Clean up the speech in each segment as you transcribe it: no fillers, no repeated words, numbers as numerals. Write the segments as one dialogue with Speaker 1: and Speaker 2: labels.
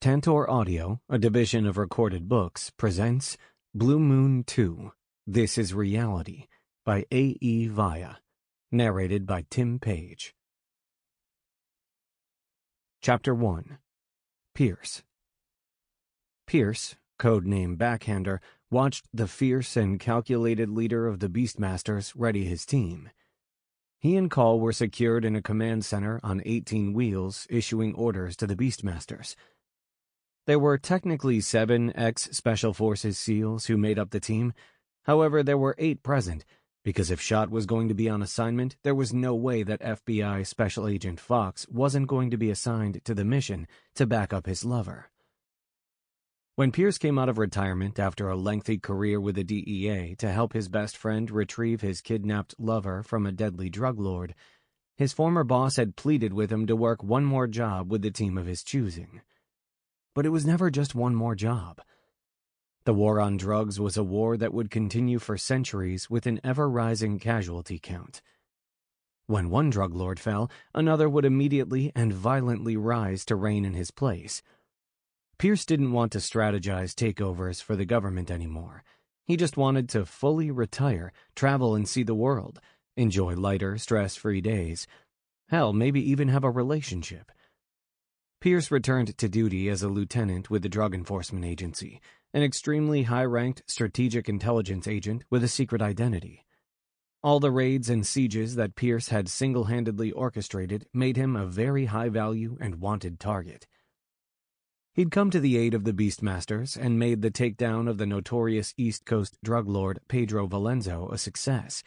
Speaker 1: Tantor Audio, a division of Recorded Books, presents Blue Moon 2, This is Reality, by A.E. Vaya, narrated by Tim Paige. Chapter 1. Pierce. Pierce, codename Backhander, watched the fierce and calculated leader of the Beastmasters ready his team. He and Call were secured in a command center on 18 wheels, issuing orders to the Beastmasters. There were technically 7 ex-Special Forces SEALs who made up the team. However, there were 8 present, because if Schott was going to be on assignment, there was no way that FBI Special Agent Fox wasn't going to be assigned to the mission to back up his lover. When Pierce came out of retirement after a lengthy career with the DEA to help his best friend retrieve his kidnapped lover from a deadly drug lord, his former boss had pleaded with him to work one more job with the team of his choosing. But it was never just one more job. The war on drugs was a war that would continue for centuries with an ever-rising casualty count. When one drug lord fell, another would immediately and violently rise to reign in his place. Pierce didn't want to strategize takeovers for the government anymore. He just wanted to fully retire, travel and see the world, enjoy lighter, stress-free days. Hell, maybe even have a relationship. Pierce returned to duty as a lieutenant with the Drug Enforcement Agency, an extremely high-ranked strategic intelligence agent with a secret identity. All the raids and sieges that Pierce had single-handedly orchestrated made him a very high-value and wanted target. He'd come to the aid of the Beastmasters and made the takedown of the notorious East Coast drug lord Pedro Valenzo a success,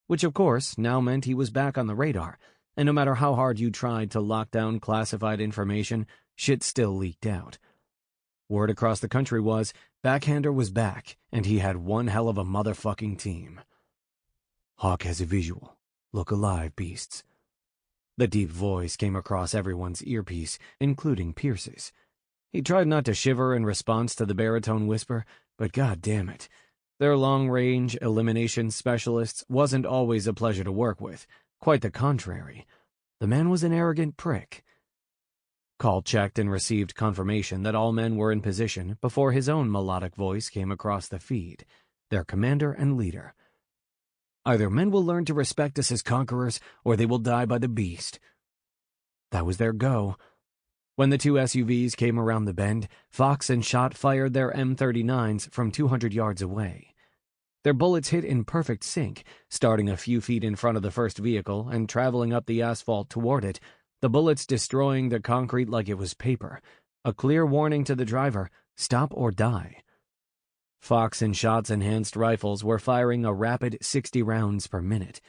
Speaker 1: which of course now meant he was back on the radar, and no matter how hard you tried to lock down classified information, shit still leaked out. Word across the country was, Backhander was back, and he had one hell of a motherfucking team. Hawk has a visual. Look alive, beasts. The deep voice came across everyone's earpiece, including Pierce's. He tried not to shiver in response to the baritone whisper, but god damn it. Their long-range elimination specialists wasn't always a pleasure to work with. Quite the contrary. The man was an arrogant prick. Call checked and received confirmation that all men were in position before his own melodic voice came across the feed, their commander and leader. Either men will learn to respect us as conquerors, or they will die by the beast. That was their go. When the 2 SUVs came around the bend, Fox and Schott fired their M39s from 200 yards away. Their bullets hit in perfect sync, starting a few feet in front of the first vehicle and traveling up the asphalt toward it, the bullets destroying the concrete like it was paper, a clear warning to the driver, stop or die. Fox and Schott's enhanced rifles were firing a rapid 60 rounds per minute.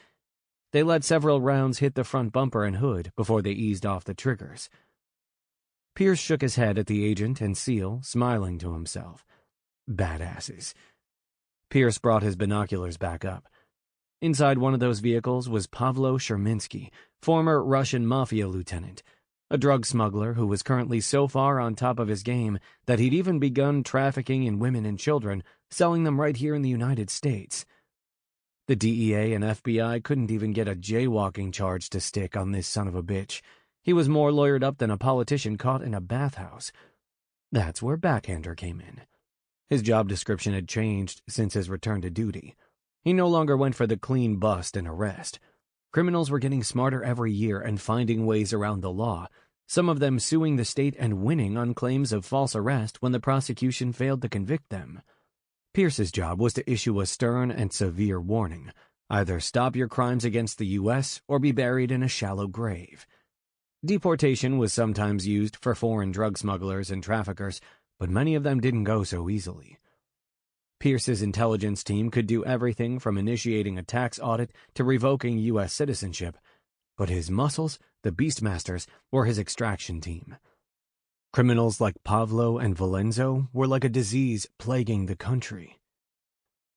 Speaker 1: They let several rounds hit the front bumper and hood before they eased off the triggers. Pierce shook his head at the agent and SEAL, smiling to himself. Badasses. Pierce brought his binoculars back up. Inside one of those vehicles was Pavlo Sherminsky, former Russian mafia lieutenant, a drug smuggler who was currently so far on top of his game that he'd even begun trafficking in women and children, selling them right here in the United States. The DEA and FBI couldn't even get a jaywalking charge to stick on this son of a bitch. He was more lawyered up than a politician caught in a bathhouse. That's where Backhander came in. His job description had changed since his return to duty. He no longer went for the clean bust and arrest. Criminals were getting smarter every year and finding ways around the law, some of them suing the state and winning on claims of false arrest when the prosecution failed to convict them. Pierce's job was to issue a stern and severe warning. Either stop your crimes against the U.S. or be buried in a shallow grave. Deportation was sometimes used for foreign drug smugglers and traffickers, but many of them didn't go so easily. Pierce's intelligence team could do everything from initiating a tax audit to revoking U.S. citizenship, but his muscles, the Beastmasters, were his extraction team. Criminals like Pavlo and Valenzo were like a disease plaguing the country.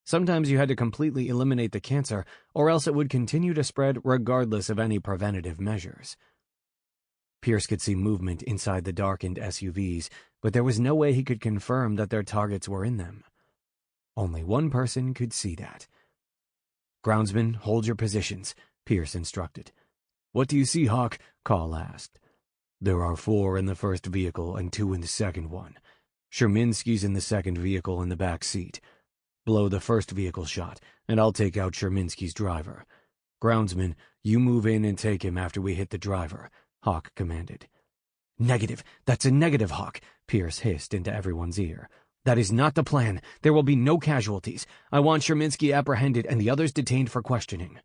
Speaker 1: Sometimes you had to completely eliminate the cancer, or else it would continue to spread regardless of any preventative measures. Pierce could see movement inside the darkened SUVs, but there was no way he could confirm that their targets were in them. Only one person could see that. Groundsmen, hold your positions, Pierce instructed. What do you see, Hawk? Call asked. There are 4 in the first vehicle and 2 in the second one. Sherminsky's in the second vehicle in the back seat. Blow the first vehicle shot, and I'll take out Sherminsky's driver. Groundsman, you move in and take him after we hit the driver, Hawk commanded. Negative. That's a negative, Hawk, Pierce hissed into everyone's ear. That is not the plan. There will be no casualties. I want Sherminsky apprehended and the others detained for questioning.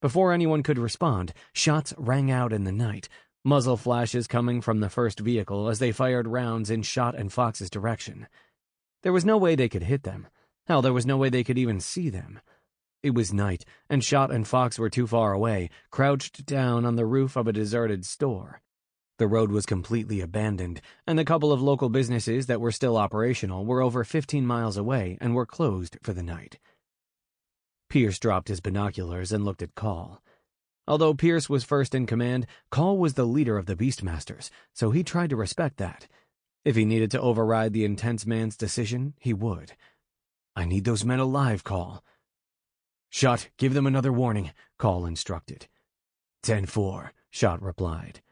Speaker 1: Before anyone could respond, shots rang out in the night, muzzle flashes coming from the first vehicle as they fired rounds in Shot and Fox's direction. There was no way they could hit them. Hell, there was no way they could even see them. It was night, and Shot and Fox were too far away, crouched down on the roof of a deserted store. The road was completely abandoned, and the couple of local businesses that were still operational were over 15 miles away and were closed for the night. Pierce dropped his binoculars and looked at Call. Although Pierce was first in command, Call was the leader of the Beastmasters, so he tried to respect that. If he needed to override the intense man's decision, he would. I need those men alive, Call. Shot, give them another warning, Call instructed. 10-4, Shot replied.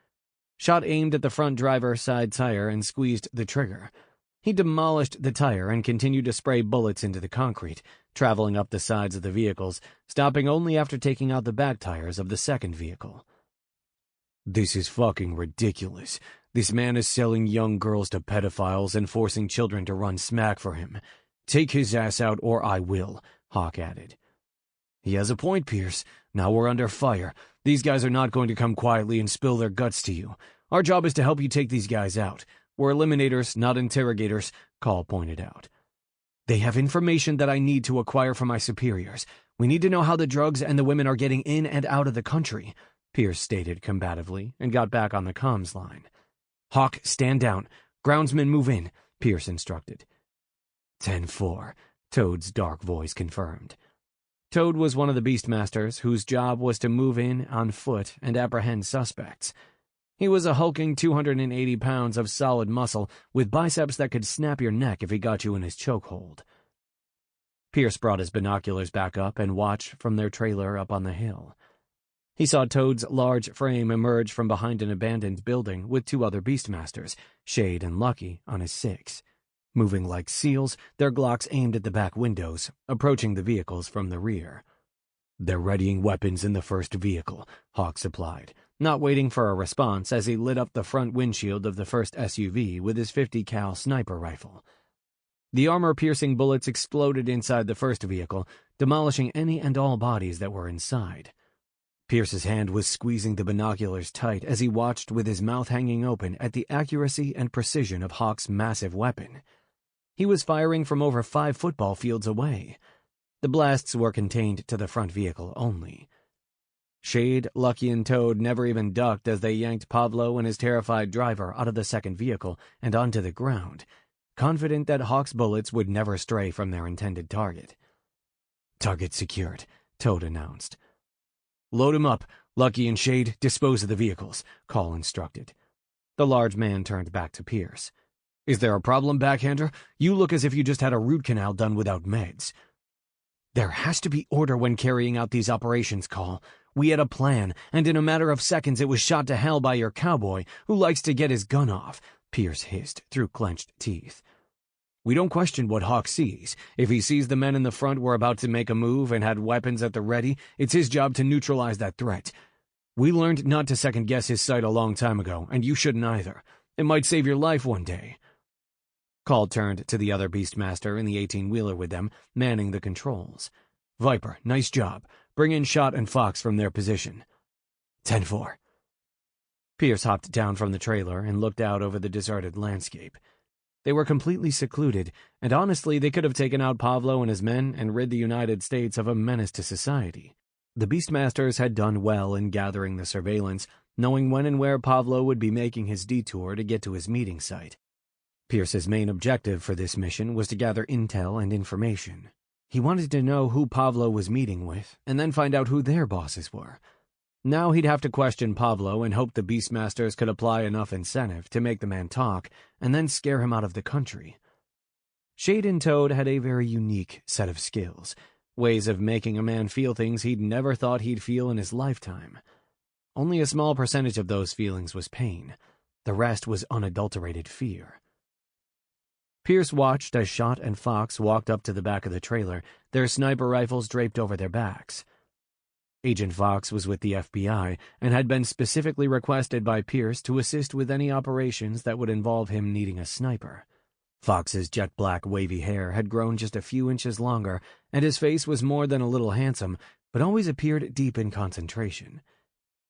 Speaker 1: Shot aimed at the front driver's side tire and squeezed the trigger. He demolished the tire and continued to spray bullets into the concrete, traveling up the sides of the vehicles, stopping only after taking out the back tires of the second vehicle. This is fucking ridiculous. This man is selling young girls to pedophiles and forcing children to run smack for him. Take his ass out or I will, Hawk added. He has a point, Pierce. Now we're under fire. These guys are not going to come quietly and spill their guts to you. Our job is to help you take these guys out. We're eliminators, not interrogators, Call pointed out. They have information that I need to acquire from my superiors. We need to know how the drugs and the women are getting in and out of the country, Pierce stated combatively and got back on the comms line. Hawk, stand down. Groundsmen, move in, Pierce instructed. 10-4, Toad's dark voice confirmed. Toad was one of the Beastmasters whose job was to move in on foot and apprehend suspects. He was a hulking 280 pounds of solid muscle with biceps that could snap your neck if he got you in his chokehold. Pierce brought his binoculars back up and watched from their trailer up on the hill. He saw Toad's large frame emerge from behind an abandoned building with 2 other Beastmasters, Shade and Lucky, on his 6. Moving like seals, their Glocks aimed at the back windows, approaching the vehicles from the rear. They're readying weapons in the first vehicle, Hawk supplied, not waiting for a response as he lit up the front windshield of the first SUV with his .50 cal sniper rifle. The armor-piercing bullets exploded inside the first vehicle, demolishing any and all bodies that were inside. Pierce's hand was squeezing the binoculars tight as he watched with his mouth hanging open at the accuracy and precision of Hawk's massive weapon. He was firing from over 5 football fields away. The blasts were contained to the front vehicle only. Shade, Lucky, and Toad never even ducked as they yanked Pablo and his terrified driver out of the second vehicle and onto the ground, confident that Hawk's bullets would never stray from their intended target. Target secured, Toad announced. Load him up. Lucky and Shade, dispose of the vehicles, Call instructed. The large man turned back to Pierce. Is there a problem, Backhander? You look as if you just had a root canal done without meds. There has to be order when carrying out these operations, Call. We had a plan, and in a matter of seconds it was shot to hell by your cowboy, who likes to get his gun off, Pierce hissed through clenched teeth. We don't question what Hawk sees. If he sees the men in the front were about to make a move and had weapons at the ready, it's his job to neutralize that threat. We learned not to second-guess his sight a long time ago, and you shouldn't either. It might save your life one day. Call turned to the other Beastmaster in the 18-wheeler with them, manning the controls. Viper, nice job. Bring in Shot and Fox from their position. 10-4. Pierce hopped down from the trailer and looked out over the deserted landscape. They were completely secluded, and honestly they could have taken out Pablo and his men and rid the United States of a menace to society. The Beastmasters had done well in gathering the surveillance, knowing when and where Pablo would be making his detour to get to his meeting site. Pierce's main objective for this mission was to gather intel and information. He wanted to know who Pablo was meeting with, and then find out who their bosses were. Now he'd have to question Pablo and hope the Beastmasters could apply enough incentive to make the man talk, and then scare him out of the country. Shade and Toad had a very unique set of skills, ways of making a man feel things he'd never thought he'd feel in his lifetime. only a small percentage of those feelings was pain. The rest was unadulterated fear. Pierce watched as Shot and Fox walked up to the back of the trailer, their sniper rifles draped over their backs. Agent Fox was with the FBI and had been specifically requested by Pierce to assist with any operations that would involve him needing a sniper. Fox's jet-black wavy hair had grown just a few inches longer, and his face was more than a little handsome, but always appeared deep in concentration.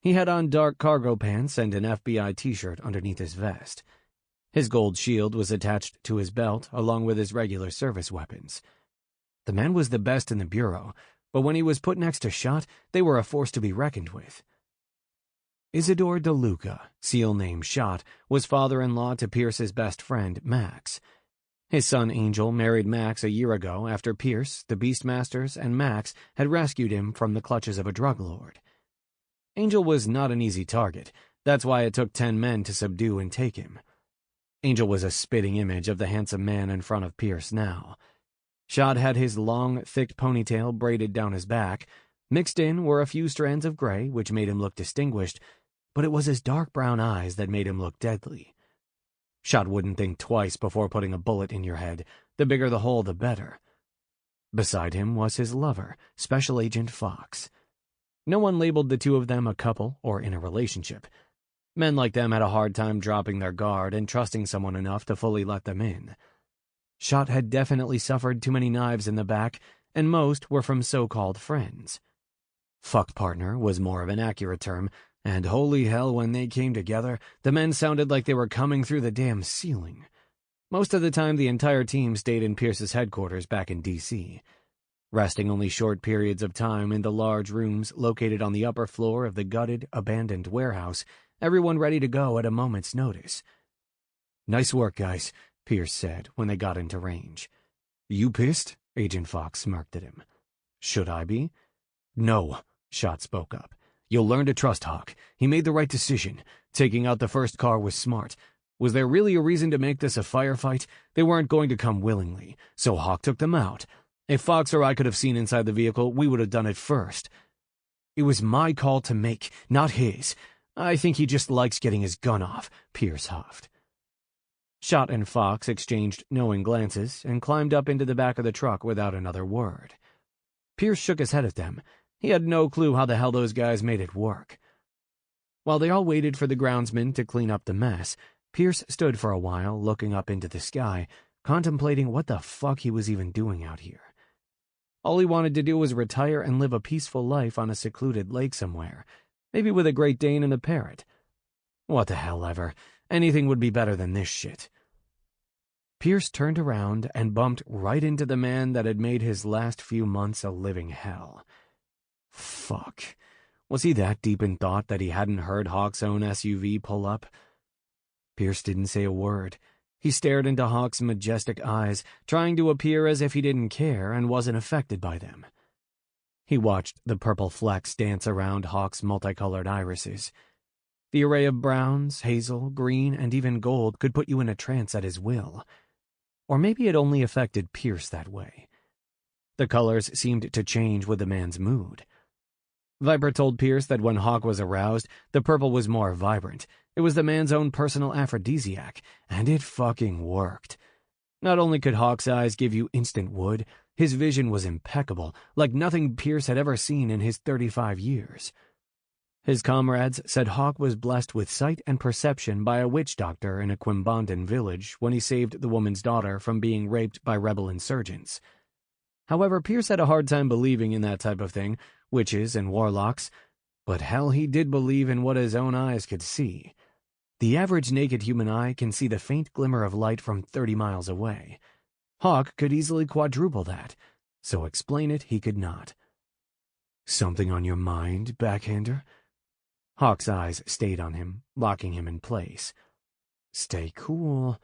Speaker 1: He had on dark cargo pants and an FBI t-shirt underneath his vest. His gold shield was attached to his belt, along with his regular service weapons. The man was the best in the Bureau, but when he was put next to Shot, they were a force to be reckoned with. Isidore DeLuca, SEAL name Shot, was father-in-law to Pierce's best friend, Max. His son Angel married Max a year ago after Pierce, the Beastmasters, and Max had rescued him from the clutches of a drug lord. Angel was not an easy target. That's why it took 10 men to subdue and take him. Angel was a spitting image of the handsome man in front of Pierce now. Shot had his long, thick ponytail braided down his back. Mixed in were a few strands of gray, which made him look distinguished, but it was his dark brown eyes that made him look deadly. Shot wouldn't think twice before putting a bullet in your head. The bigger the hole, the better. Beside him was his lover, Special Agent Fox. No one labeled the two of them a couple or in a relationship. Men like them had a hard time dropping their guard and trusting someone enough to fully let them in. Shot had definitely suffered too many knives in the back, and most were from so-called friends. Fuck partner was more of an accurate term, and holy hell, when they came together, the men sounded like they were coming through the damn ceiling. Most of the time, the entire team stayed in Pierce's headquarters back in D.C., resting only short periods of time in the large rooms located on the upper floor of the gutted, abandoned warehouse, everyone ready to go at a moment's notice. "Nice work, guys," Pierce said when they got into range. "You pissed?" Agent Fox smirked at him. "Should I be?" "No," Shot spoke up. "You'll learn to trust Hawk. He made the right decision. Taking out the first car was smart. Was there really a reason to make this a firefight? They weren't going to come willingly, so Hawk took them out. If Fox or I could have seen inside the vehicle, we would have done it first. It was my call to make, not his. I think he just likes getting his gun off," Pierce huffed. Shot and Fox exchanged knowing glances and climbed up into the back of the truck without another word. Pierce shook his head at them. He had no clue how the hell those guys made it work. While they all waited for the groundsman to clean up the mess, Pierce stood for a while looking up into the sky, contemplating what the fuck he was even doing out here. All he wanted to do was retire and live a peaceful life on a secluded lake somewhere, maybe with a Great Dane and a parrot. What the hell ever. Anything would be better than this shit. Pierce turned around and bumped right into the man that had made his last few months a living hell. Fuck. Was he that deep in thought that he hadn't heard Hawk's own SUV pull up? Pierce didn't say a word. He stared into Hawk's majestic eyes, trying to appear as if he didn't care and wasn't affected by them. He watched the purple flecks dance around Hawk's multicolored irises. The array of browns, hazel, green, and even gold could put you in a trance at his will. Or maybe it only affected Pierce that way. The colors seemed to change with the man's mood. Viper told Pierce that when Hawk was aroused, the purple was more vibrant. It was the man's own personal aphrodisiac, and it fucking worked. Not only could Hawk's eyes give you instant wood, his vision was impeccable, like nothing Pierce had ever seen in his 35 years. His comrades said Hawk was blessed with sight and perception by a witch doctor in a Quimbandan village when he saved the woman's daughter from being raped by rebel insurgents. However, Pierce had a hard time believing in that type of thing, witches and warlocks, but hell, he did believe in what his own eyes could see. The average naked human eye can see the faint glimmer of light from 30 miles away. Hawk could easily quadruple that, so explain it he could not. "Something on your mind, Backhander?" Hawk's eyes stayed on him, locking him in place. "Stay cool."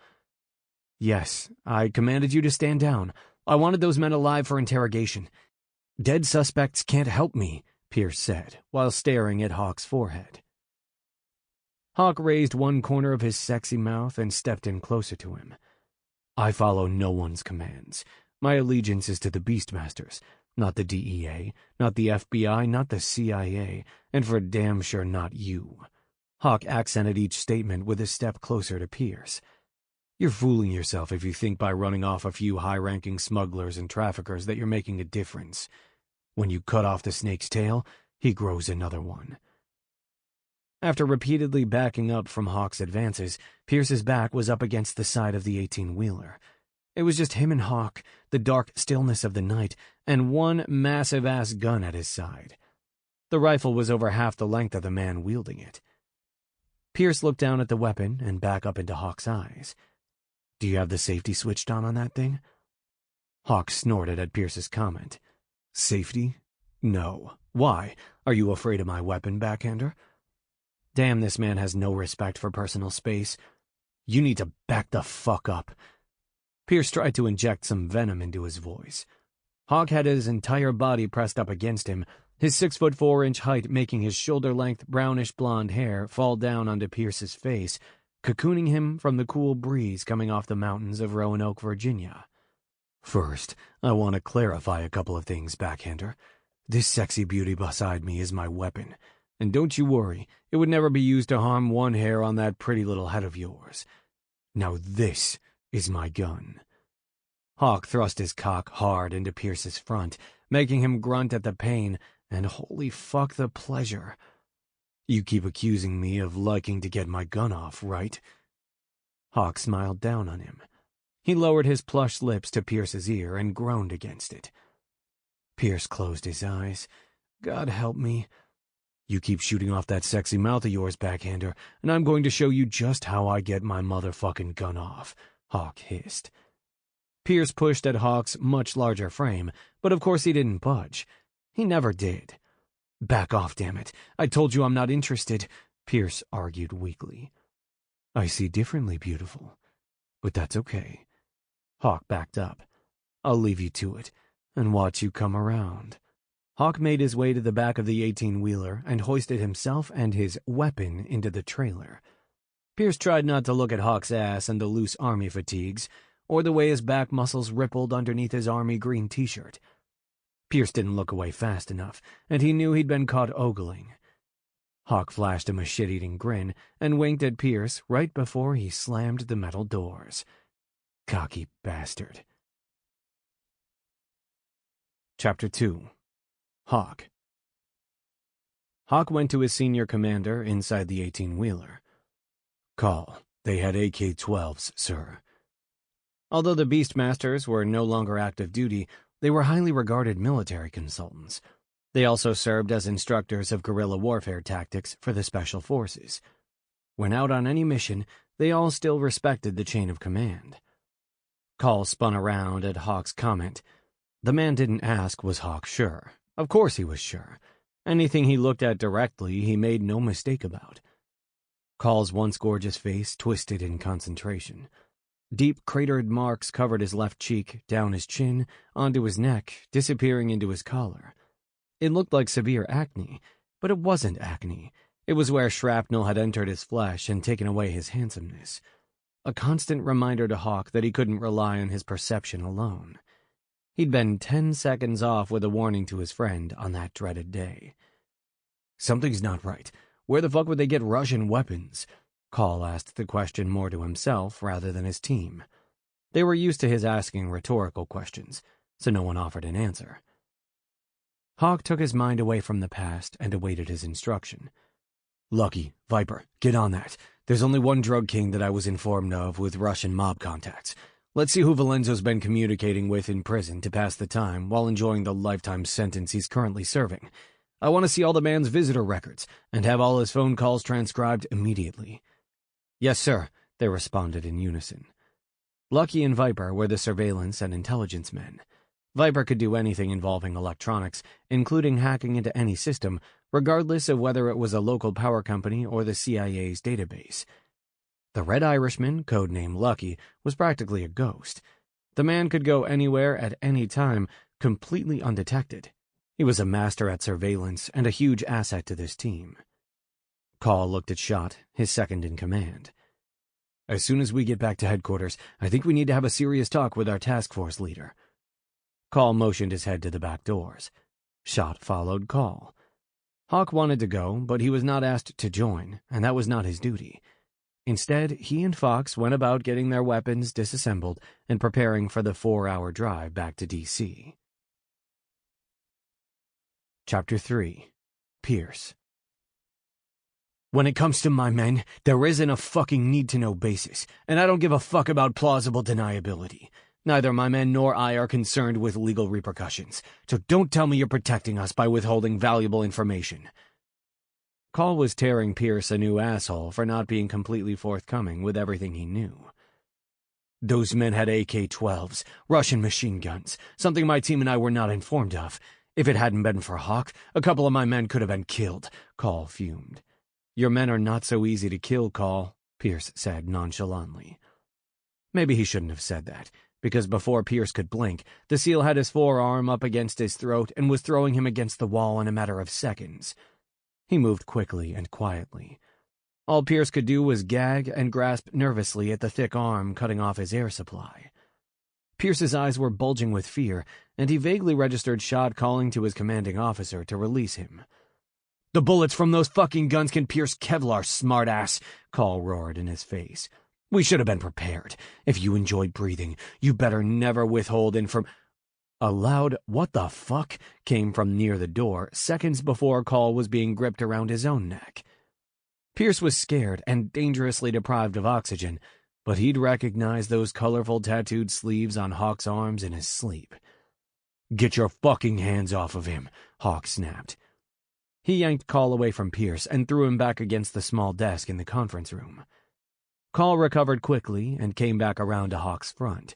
Speaker 1: "Yes, I commanded you to stand down. I wanted those men alive for interrogation. Dead suspects can't help me," Pierce said, while staring at Hawk's forehead. Hawk raised one corner of his sexy mouth and stepped in closer to him. "I follow no one's commands. My allegiance is to the Beastmasters. Not the DEA, not the FBI, not the CIA, and for damn sure not you. Hawk accented each statement with a step closer to Pierce. You're fooling yourself if you think by running off a few high-ranking smugglers and traffickers that you're making a difference. When you cut off the snake's tail, he grows another one. After repeatedly backing up from Hawk's advances, Pierce's back was up against the side of the 18-wheeler. It was just him and Hawk, the dark stillness of the night, and one massive-ass gun at his side. The rifle was over half the length of the man wielding it. Pierce looked down at the weapon and back up into Hawk's eyes. Do you have the safety switched on that thing? Hawk snorted at Pierce's comment. Safety? No. Why? Are you afraid of my weapon, Backhander? Damn, this man has no respect for personal space. You need to back the fuck up. Pierce tried to inject some venom into his voice. Hawk had his entire body pressed up against him, his 6'4" height making his shoulder-length brownish-blonde hair fall down onto Pierce's face, cocooning him from the cool breeze coming off the mountains of Roanoke, Virginia. First, I want to clarify a couple of things, Backhander. This sexy beauty beside me is my weapon, and don't you worry, it would never be used to harm one hair on that pretty little head of yours. Now this is my gun. Hawk thrust his cock hard into Pierce's front, making him grunt at the pain, and holy fuck the pleasure. You keep accusing me of liking to get my gun off, right? Hawk smiled down on him. He lowered his plush lips to Pierce's ear and groaned against it. Pierce closed his eyes. God help me. You keep shooting off that sexy mouth of yours, Backhander, and I'm going to show you just how I get my motherfucking gun off, Hawk hissed. Pierce pushed at Hawk's much larger frame, but of course he didn't budge. He never did. Back off, damn it. I told you I'm not interested, Pierce argued weakly. I see differently, beautiful. But that's okay. Hawk backed up. I'll leave you to it, and watch you come around. Hawk made his way to the back of the 18-wheeler and hoisted himself and his weapon into the trailer. Pierce tried not to look at Hawk's ass and the loose army fatigues, or the way his back muscles rippled underneath his army green t-shirt. Pierce didn't look away fast enough, and he knew he'd been caught ogling. Hawk flashed him a shit-eating grin and winked at Pierce right before he slammed the metal doors. Cocky bastard. Chapter 2. Hawk. Hawk went to his senior commander inside the 18-wheeler. Call. They had AK-12s, sir. Although the Beastmasters were no longer active duty, they were highly regarded military consultants. They also served as instructors of guerrilla warfare tactics for the Special Forces. When out on any mission, they all still respected the chain of command. Call spun around at Hawk's comment. The man didn't ask, was Hawk sure? Of course he was sure. Anything he looked at directly, he made no mistake about. Call's once gorgeous face twisted in concentration. Deep cratered marks covered his left cheek, down his chin, onto his neck, disappearing into his collar. It looked like severe acne, but it wasn't acne. It was where shrapnel had entered his flesh and taken away his handsomeness. A constant reminder to Hawk that he couldn't rely on his perception alone. He'd been 10 seconds off with a warning to his friend on that dreaded day. Something's not right. Where the fuck would they get Russian weapons? Call asked the question more to himself rather than his team. They were used to his asking rhetorical questions, so no one offered an answer. Hawk took his mind away from the past and awaited his instruction. Lucky, Viper, get on that. There's only one drug king that I was informed of with Russian mob contacts. Let's see who Valenzo's been communicating with in prison to pass the time while enjoying the lifetime sentence he's currently serving. I want to see all the man's visitor records and have all his phone calls transcribed immediately. Yes, sir, they responded in unison. Lucky and Viper were the surveillance and intelligence men. Viper could do anything involving electronics, including hacking into any system, regardless of whether it was a local power company or the CIA's database. The Red Irishman, codenamed Lucky, was practically a ghost. The man could go anywhere at any time, completely undetected. He was a master at surveillance and a huge asset to this team. Call looked at Schott, his second in command. As soon as we get back to headquarters, I think we need to have a serious talk with our task force leader. Call motioned his head to the back doors. Shot followed Call. Hawk wanted to go, but he was not asked to join, and that was not his duty. Instead, he and Fox went about getting their weapons disassembled and preparing for the 4-hour drive back to D.C. Chapter 3. Pierce. When it comes to my men, there isn't a fucking need-to-know basis, and I don't give a fuck about plausible deniability. Neither my men nor I are concerned with legal repercussions, so don't tell me you're protecting us by withholding valuable information. Call was tearing Pierce a new asshole for not being completely forthcoming with everything he knew. Those men had AK-12s, Russian machine guns, something my team and I were not informed of. If it hadn't been for Hawk, a couple of my men could have been killed, Call fumed. Your men are not so easy to kill, Call, Pierce said nonchalantly. Maybe he shouldn't have said that, because before Pierce could blink, the SEAL had his forearm up against his throat and was throwing him against the wall in a matter of seconds. He moved quickly and quietly. All Pierce could do was gag and grasp nervously at the thick arm cutting off his air supply. Pierce's eyes were bulging with fear, and he vaguely registered Shot calling to his commanding officer to release him. "The bullets from those fucking guns can pierce Kevlar, smartass," Call roared in his face. "We should have been prepared. If you enjoy breathing, you better never withhold A loud "what the fuck" came from near the door seconds before Call was being gripped around his own neck. Pierce was scared and dangerously deprived of oxygen, but he'd recognize those colorful tattooed sleeves on Hawk's arms in his sleep. "Get your fucking hands off of him," Hawk snapped. He yanked Call away from Pierce and threw him back against the small desk in the conference room. Call recovered quickly and came back around to Hawk's front.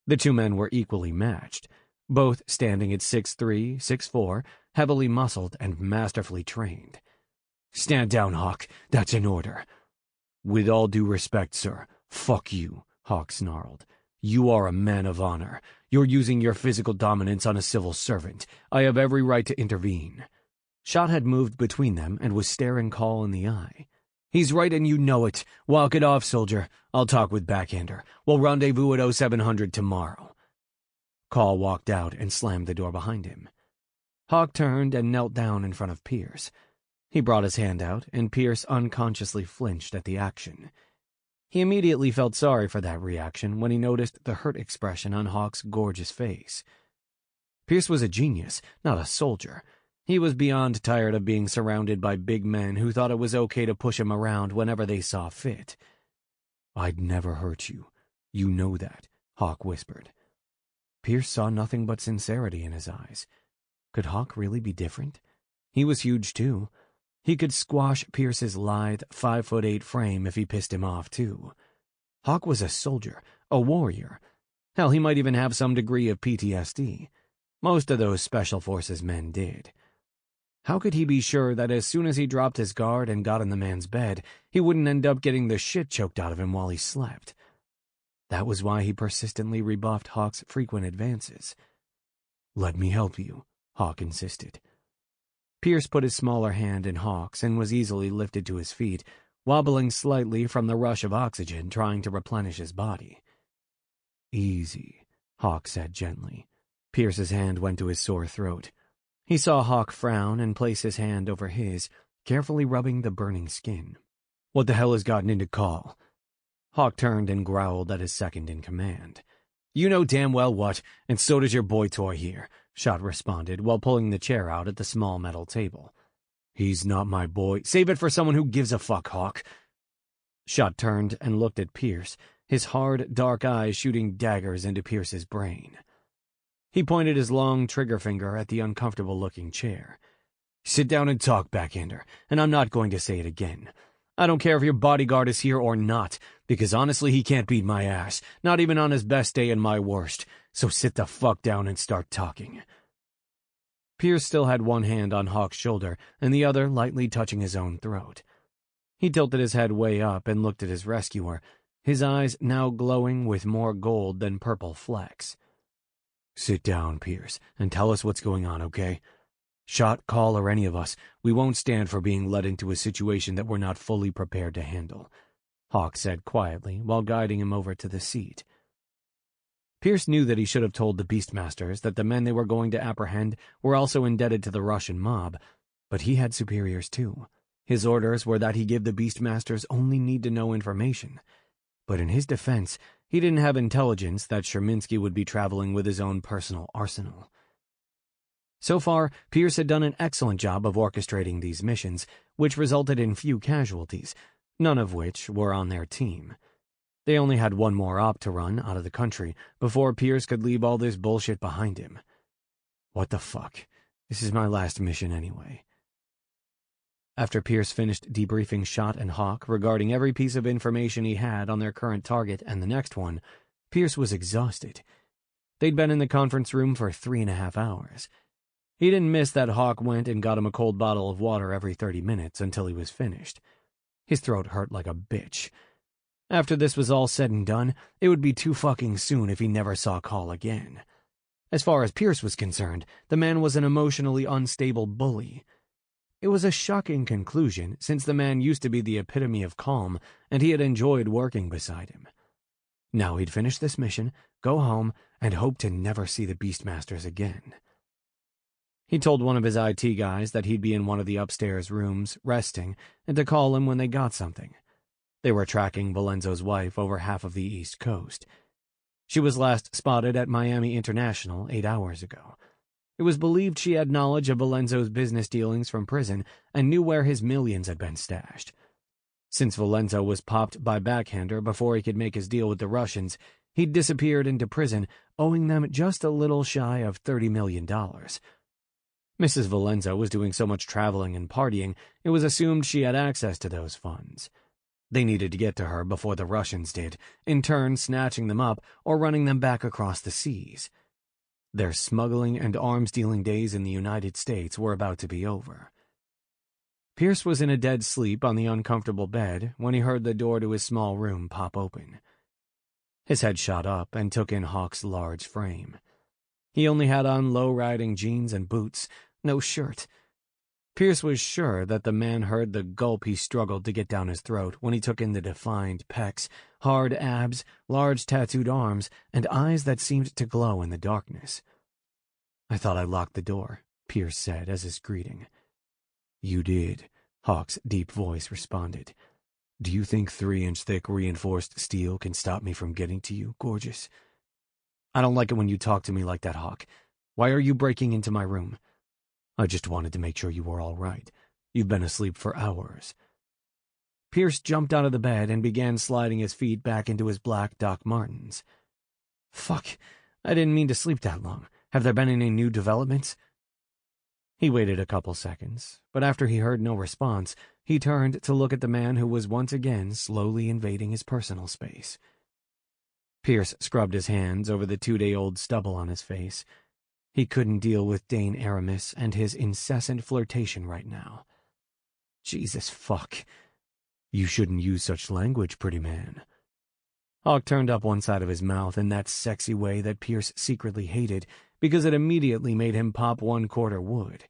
Speaker 1: The two men were equally matched, both standing at 6'3", 6'4", heavily muscled and masterfully trained. "Stand down, Hawk. That's an order." "With all due respect, sir, fuck you," Hawk snarled. "You are a man of honor. You're using your physical dominance on a civil servant. I have every right to intervene." Shot had moved between them and was staring Call in the eye. "He's right and you know it. Walk it off, soldier. I'll talk with Backhander. We'll rendezvous at 0700 tomorrow." Call walked out and slammed the door behind him. Hawk turned and knelt down in front of Pierce. He brought his hand out, and Pierce unconsciously flinched at the action. He immediately felt sorry for that reaction when he noticed the hurt expression on Hawk's gorgeous face. Pierce was a genius, not a soldier. He was beyond tired of being surrounded by big men who thought it was okay to push him around whenever they saw fit. "I'd never hurt you. You know that," Hawk whispered. Pierce saw nothing but sincerity in his eyes. Could Hawk really be different? He was huge, too. He could squash Pierce's lithe, 5'8" frame if he pissed him off, too. Hawk was a soldier, a warrior. Hell, he might even have some degree of PTSD. Most of those Special Forces men did. How could he be sure that as soon as he dropped his guard and got in the man's bed, he wouldn't end up getting the shit choked out of him while he slept? That was why he persistently rebuffed Hawk's frequent advances. "Let me help you," Hawk insisted. Pierce put his smaller hand in Hawk's and was easily lifted to his feet, wobbling slightly from the rush of oxygen trying to replenish his body. "Easy," Hawk said gently. Pierce's hand went to his sore throat. He saw Hawk frown and place his hand over his, carefully rubbing the burning skin. "What the hell has gotten into Call?" Hawk turned and growled at his second in command. "You know damn well what, and so does your boy toy here," Shot responded while pulling the chair out at the small metal table. "He's not my boy. Save it for someone who gives a fuck, Hawk." Shot turned and looked at Pierce, his hard, dark eyes shooting daggers into Pierce's brain. He pointed his long trigger finger at the uncomfortable-looking chair. "Sit down and talk, Backhander, and I'm not going to say it again. I don't care if your bodyguard is here or not, because honestly he can't beat my ass, not even on his best day and my worst, so sit the fuck down and start talking." Pierce still had one hand on Hawk's shoulder and the other lightly touching his own throat. He tilted his head way up and looked at his rescuer, his eyes now glowing with more gold than purple flecks. "Sit down, Pierce, and tell us what's going on, okay? Shot, Call, or any of us, we won't stand for being led into a situation that we're not fully prepared to handle," Hawk said quietly while guiding him over to the seat. Pierce knew that he should have told the Beastmasters that the men they were going to apprehend were also indebted to the Russian mob, but he had superiors too. His orders were that he give the Beastmasters only need-to-know information. But in his defense, he didn't have intelligence that Sherminsky would be traveling with his own personal arsenal. So far, Pierce had done an excellent job of orchestrating these missions, which resulted in few casualties, none of which were on their team. They only had one more op to run out of the country before Pierce could leave all this bullshit behind him. What the fuck? This is my last mission anyway. After Pierce finished debriefing Schott and Hawk regarding every piece of information he had on their current target and the next one, Pierce was exhausted. They'd been in the conference room for 3.5 hours. He didn't miss that Hawk went and got him a cold bottle of water every 30 minutes until he was finished. His throat hurt like a bitch. After this was all said and done, it would be too fucking soon if he never saw Call again. As far as Pierce was concerned, the man was an emotionally unstable bully. It was a shocking conclusion, since the man used to be the epitome of calm, and he had enjoyed working beside him. Now he'd finish this mission, go home, and hope to never see the Beastmasters again. He told one of his IT guys that he'd be in one of the upstairs rooms, resting, and to call him when they got something. They were tracking Valenzo's wife over half of the East Coast. She was last spotted at Miami International 8 hours ago. It was believed she had knowledge of Valenzo's business dealings from prison and knew where his millions had been stashed. Since Valenzo was popped by Backhander before he could make his deal with the Russians, he'd disappeared into prison, owing them just a little shy of $30 million. Mrs. Valenzo was doing so much traveling and partying, it was assumed she had access to those funds. They needed to get to her before the Russians did, in turn snatching them up or running them back across the seas. Their smuggling and arms-dealing days in the United States were about to be over. Pierce was in a dead sleep on the uncomfortable bed when he heard the door to his small room pop open. His head shot up and took in Hawk's large frame. He only had on low-riding jeans and boots, no shirt. Pierce was sure that the man heard the gulp he struggled to get down his throat when he took in the defined pecs, hard abs, large tattooed arms, and eyes that seemed to glow in the darkness. "I thought I locked the door," Pierce said as his greeting. "You did," Hawk's deep voice responded. "Do you think 3-inch thick reinforced steel can stop me from getting to you, gorgeous?" "I don't like it when you talk to me like that, Hawk. Why are you breaking into my room?" "I just wanted to make sure you were all right. You've been asleep for hours." Pierce jumped out of the bed and began sliding his feet back into his black Doc Martens. "Fuck, I didn't mean to sleep that long. Have there been any new developments?" He waited a couple seconds, but after he heard no response, he turned to look at the man who was once again slowly invading his personal space. Pierce scrubbed his hands over the 2-day-old stubble on his face. He couldn't deal with Dane Aramis and his incessant flirtation right now. Jesus fuck. "You shouldn't use such language, pretty man." Hawk turned up one side of his mouth in that sexy way that Pierce secretly hated because it immediately made him pop 1/4 wood.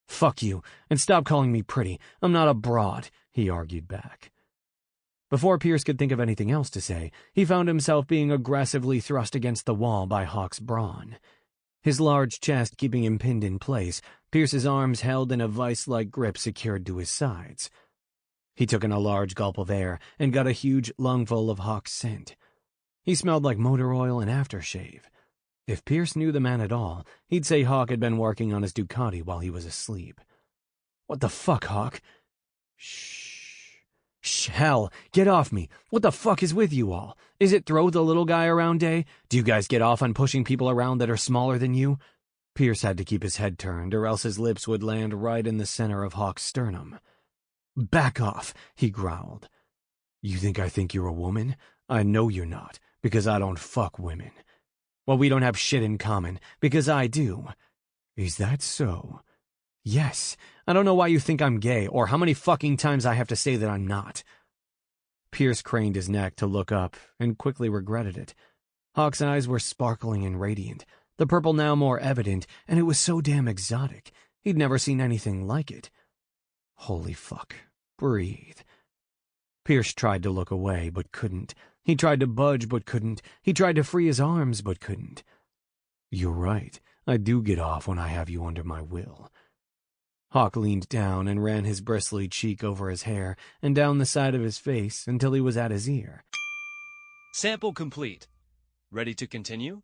Speaker 1: "Fuck you, and stop calling me pretty. I'm not a broad," he argued back. Before Pierce could think of anything else to say, he found himself being aggressively thrust against the wall by Hawk's brawn. His large chest keeping him pinned in place, Pierce's arms held in a vice-like grip secured to his sides. He took in a large gulp of air and got a huge lungful of Hawk's scent. He smelled like motor oil and aftershave. If Pierce knew the man at all, he'd say Hawk had been working on his Ducati while he was asleep. "What the fuck, Hawk?" "Shh. Shh, hell, get off me. What the fuck is with you all? Is it throw the little guy around day? Do you guys get off on pushing people around that are smaller than you?" Pierce had to keep his head turned, or else his lips would land right in the center of Hawk's sternum. "Back off," he growled. "You think you're a woman? I know you're not, because I don't fuck women." "Well, we don't have shit in common, because I do." "Is that so?" "Yes. I don't know why you think I'm gay, or how many fucking times I have to say that I'm not." Pierce craned his neck to look up, and quickly regretted it. Hawk's eyes were sparkling and radiant, the purple now more evident, and it was so damn exotic. He'd never seen anything like it. Holy fuck. Breathe. Pierce tried to look away, but couldn't. He tried to budge, but couldn't. He tried to free his arms, but couldn't. You're right. I do get off when I have you under my will. Hawk leaned down and ran his bristly cheek over his hair and down the side of his face until he was at his ear.
Speaker 2: Sample complete. Ready to continue?